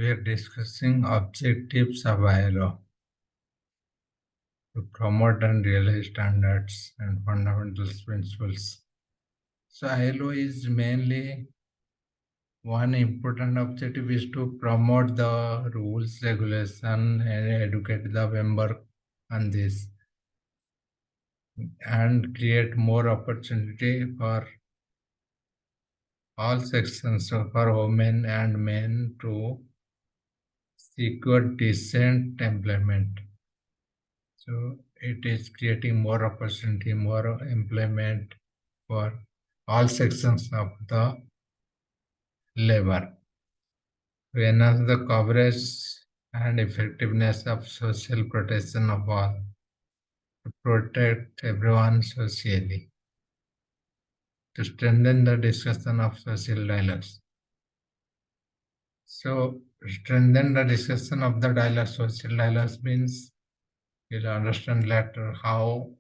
we are discussing objectives of ILO to promote and realize standards and fundamental principles. So ILO is mainly one important objective is to promote the rules, regulation, and educate the member on this and create more opportunity for all sections for women and men to secure decent employment. So it is creating more opportunity, more employment for all sections of the labor. To enhance the coverage and effectiveness of social protection of all, to protect everyone socially, to strengthen the discussion of social dialogues. So strengthen the discussion of the dialogue. Social dialogues means you'll understand later how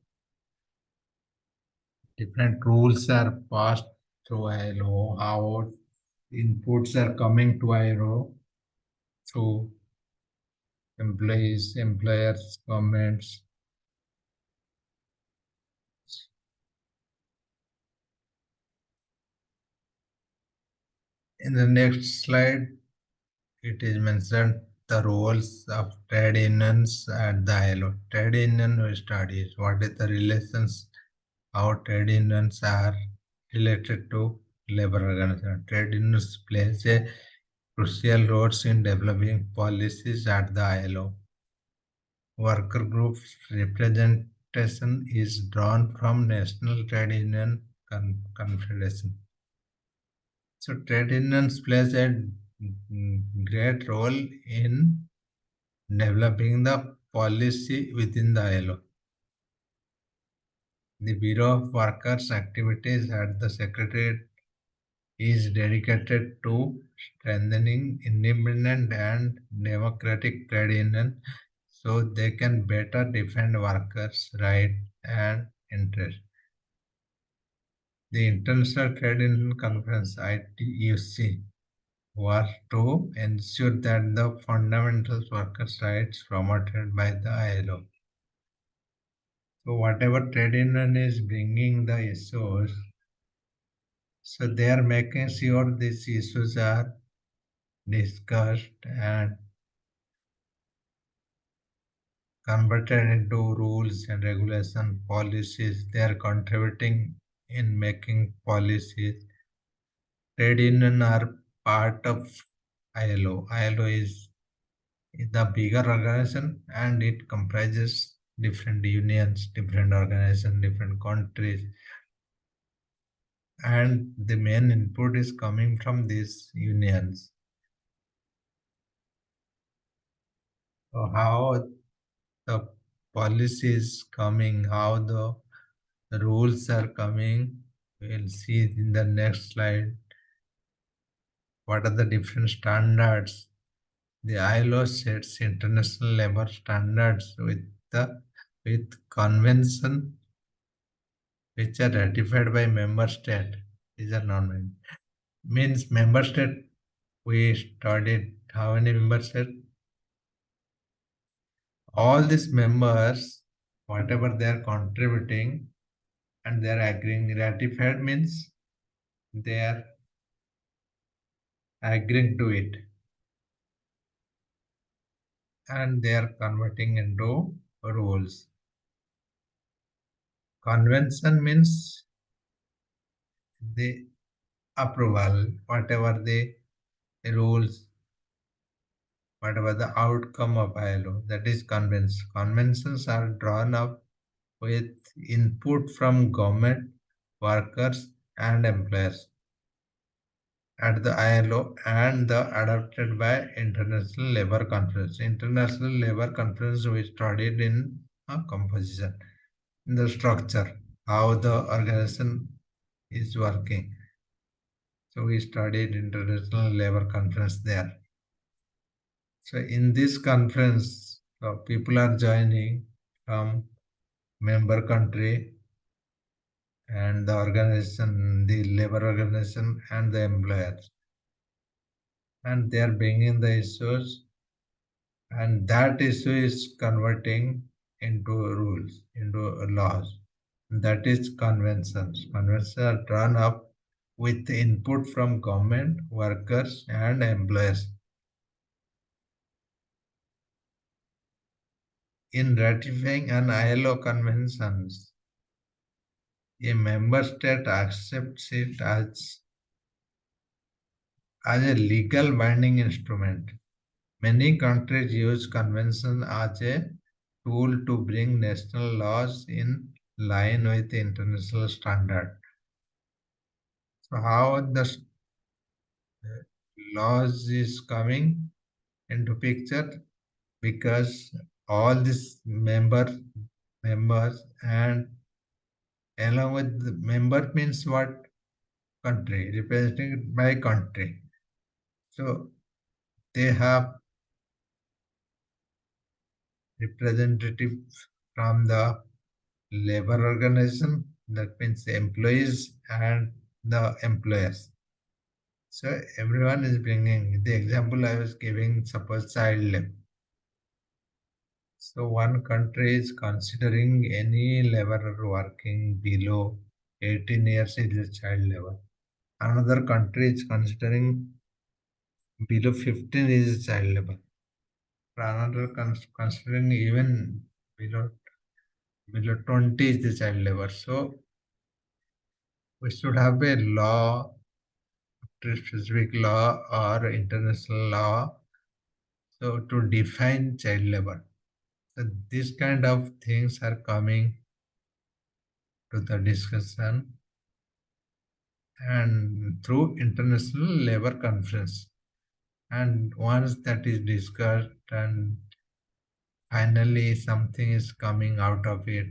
different rules are passed through ILO, how inputs are coming to ILO through employees, employers, governments. In the next slide, it is mentioned the roles of trade unions at the ILO. Trade union studies what is the relations, how trade unions are related to labor organization. Trade unions plays a crucial role in developing policies at the ILO. Worker groups representation is drawn from National Trade Union Confederation. So trade unions plays a great role in developing the policy within the ILO. The Bureau of Workers' activities at the Secretariat is dedicated to strengthening independent and democratic trade unions so they can better defend workers' rights and interests. The International Trade Union Conference (ITUC) was to ensure that the fundamental workers' rights promoted by the ILO. So whatever trade union is bringing the issues, so they are making sure these issues are discussed and converted into rules and regulation policies. They are contributing in making policies. Trade union are part of ILO. ILO is the bigger organization and it comprises different unions, different organizations, different countries. And the main input is coming from these unions. So how the policy is coming, how the rules are coming, we'll see in the next slide. What are the different standards? The ILO sets international labor standards with convention which are ratified by member state. These are non-binding. Means member state. We studied how many member state? All these members, whatever they are contributing, and they are agreeing. Ratified means they are agreeing to it, and they are converting into rules. Convention means the approval, whatever the rules, whatever the outcome of ILO, that is convention. Conventions are drawn up with input from government, workers, and employers at the ILO and the adopted by International Labour Conference. International Labour Conference we studied in a composition, in the structure, how the organization is working. So we studied International Labour Conference there. So in this conference, people are joining from member country and the organization, the labor organization and the employers. and they are bringing the issues, and that issue is converting into rules, into laws. That is conventions. Conventions are drawn up with input from government, workers, and employers. In ratifying an ILO conventions, a member state accepts it as a legal binding instrument. Many countries use convention as a tool to bring national laws in line with international standard. So how the laws is coming into picture, because all these members, and along with the member means what, country, represented by country. So they have representatives from the labor organization, that means the employees and the employers. So everyone is bringing the example I was giving, suppose child labor. So one country is considering any laborer working below 18 years is a child labor. Another country is considering below 15 is child labor. Another considering even below 20 is the child labor. So we should have a law, specific law or international law, so to define child labor. So these kind of things are coming to the discussion, and through international labor conference. And once that is discussed and finally something is coming out of it,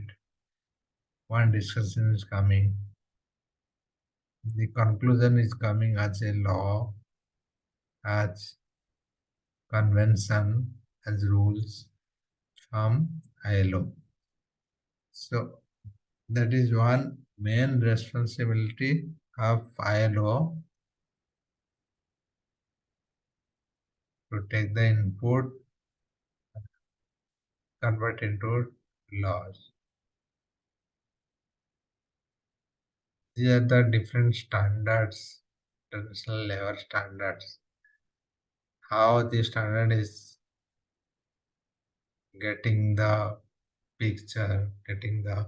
one discussion is coming, the conclusion is coming as a law, as convention, as rules from ILO. So that is one main responsibility of ILO, to take the input, convert into laws. These are the different standards, international level standards. How the standard is getting the picture, getting the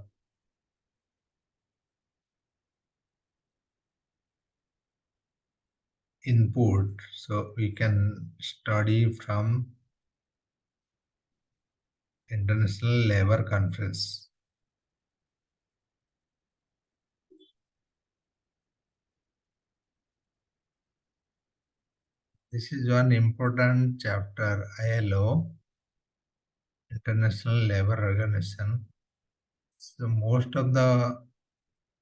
input, so we can study from International Labour Conference. This is one important chapter, ILO, International Labour Organization. So most of the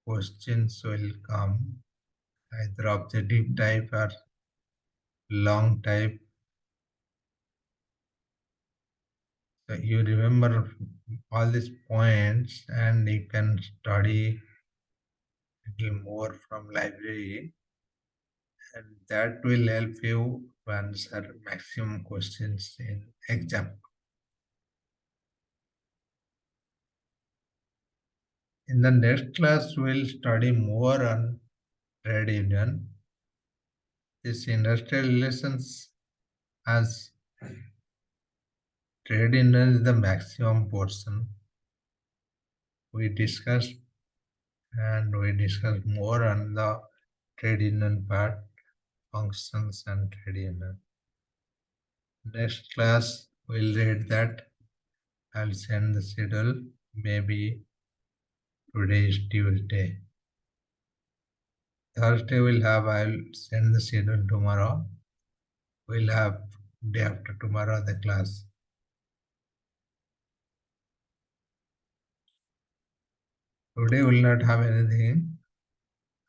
questions will come either objective type or long type. So you remember all these points and you can study little more from library, and that will help you to answer maximum questions in exam. In the next class, we'll study more on trade union. This industrial relations, as trade union is the maximum portion. We discussed, and we discussed more on the trade union part, functions and trade union. Next class, we'll read that. I'll send the schedule. Maybe today is Tuesday. Thursday we'll have, I'll send the schedule tomorrow. We'll have day after tomorrow the class. Today we'll not have anything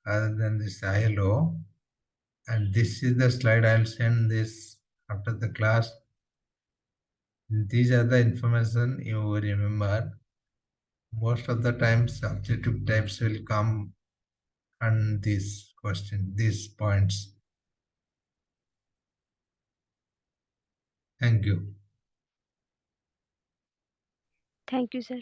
other than this ILO. And this is the slide, I'll send this after the class. These are the information you remember. Most of the times subjective types will come on this question, these points. Thank you. Thank you, sir.